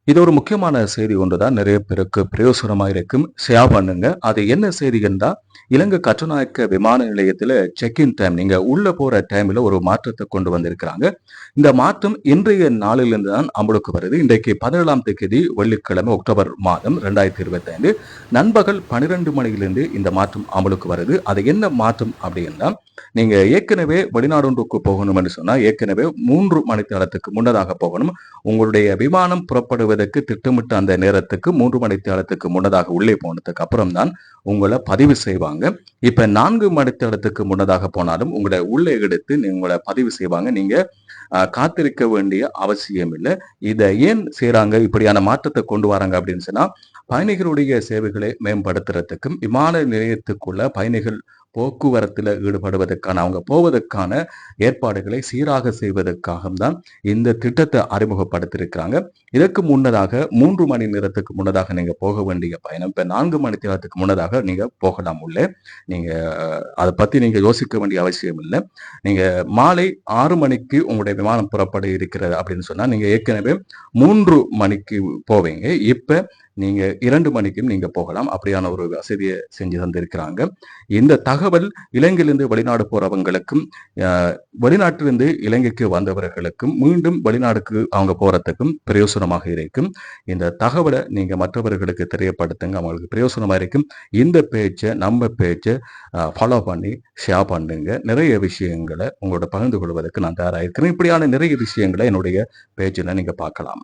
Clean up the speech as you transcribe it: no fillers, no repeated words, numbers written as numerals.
இது ஒரு முக்கியமான செய்தி ஒன்றுதான். நிறைய பேருக்கு பிரயோசனமா இருக்கும். ஷேர் பண்ணுங்க. அது என்ன செய்தி என்றா, இலங்கை கட்டுநாயக்க விமான நிலையத்தில செக்-இன் டைம் நீங்க உள்ள போற டைம்ல ஒரு மாற்றத்த கொண்டு வந்திருக்கிறாங்க. இந்த மாற்றம் இன்றைய நாளிலிருந்து தான் அமலுக்கு வருது. இன்றைக்கு 17ஆம் தேதி வெள்ளிக்கிழமை அக்டோபர் மாதம் 2025 நண்பகல் 12 மணியிலிருந்து இந்த மாற்றம் அமலுக்கு வருது. அது என்ன மாற்றம் அப்படின்னா, நீங்க ஏற்கனவே வெளிநாடு ஒன்றுக்கு போகணும் என்று சொன்னா, ஏற்கனவே 3 மணித்தியாலத்துக்கு முன்னதாக போகணும். உங்களுடைய விமானம் புறப்படுவதற்கு திட்டமிட்ட அந்த நேரத்துக்கு 3 மணித்தியாலத்துக்கு முன்னதாக உள்ளே போனதுக்கு அப்புறம் தான் உங்களை பதிவு செய்வாங்க. இப்ப 4 மணித்தியாலத்துக்கு முன்னதாக போனாலும் உங்களை உள்ளே எடுத்து உங்களை பதிவு செய்வாங்க. நீங்க காத்திருக்க வேண்டிய அவசியம் இல்லை. இதை ஏன் செய்றாங்க, இப்படியான மாற்றத்தை கொண்டு வராங்க அப்படின்னு சொன்னா, பயணிகளுடைய சேவைகளை மேம்படுத்துறதுக்கும், விமான நிலையத்துக்குள்ள பயணிகள் போக்குவரத்துல ஈடுபடுவதற்கான அவங்க போவதற்கான ஏற்பாடுகளை சீராக செய்வதற்காக தான் இந்த திட்டத்தை அறிமுகப்படுத்தியிருக்கிறாங்க. இதற்கு முன்னதாக 3 மணி நேரத்துக்கு முன்னதாக நீங்க போக வேண்டிய பயணம் இப்ப 4 மணி நேரத்துக்கு முன்னதாக நீங்க போகலாம் உள்ளே. நீங்க அதை பத்தி நீங்க யோசிக்க வேண்டிய அவசியம் இல்லை. நீங்க மாலை 6 மணிக்கு உங்களுடைய விமானம் புறப்பட இருக்கிறது அப்படின்னு சொன்னா, நீங்க ஏற்கனவே 3 மணிக்கு போவீங்க. இப்ப நீங்க 2 மணிக்கும் நீங்க போகலாம். அப்படியான ஒரு வசதியை செஞ்சு தந்திருக்கிறாங்க. இந்த தகவல் இலங்கையிலிருந்து வெளிநாடு போறவங்களுக்கும், வெளிநாட்டிலிருந்து இலங்கைக்கு வந்தவர்களுக்கும், மீண்டும் வெளிநாடுக்கு அவங்க போறதுக்கும் பிரயோசனமாக இருக்கும். இந்த தகவலை நீங்க மற்றவர்களுக்கு தெரியப்படுத்துங்க. அவங்களுக்கு பிரயோசனமா இருக்கும். இந்த பேச்சை நம்ம பேச்சை ஃபாலோ பண்ணி ஷேர் பண்ணுங்க. நிறைய விஷயங்களை உங்களோட பகிர்ந்து கொள்வதற்கு நான் தயாராக இருக்கிறேன். இப்படியான நிறைய விஷயங்களை என்னுடைய பேஜில் நீங்க பார்க்கலாம்.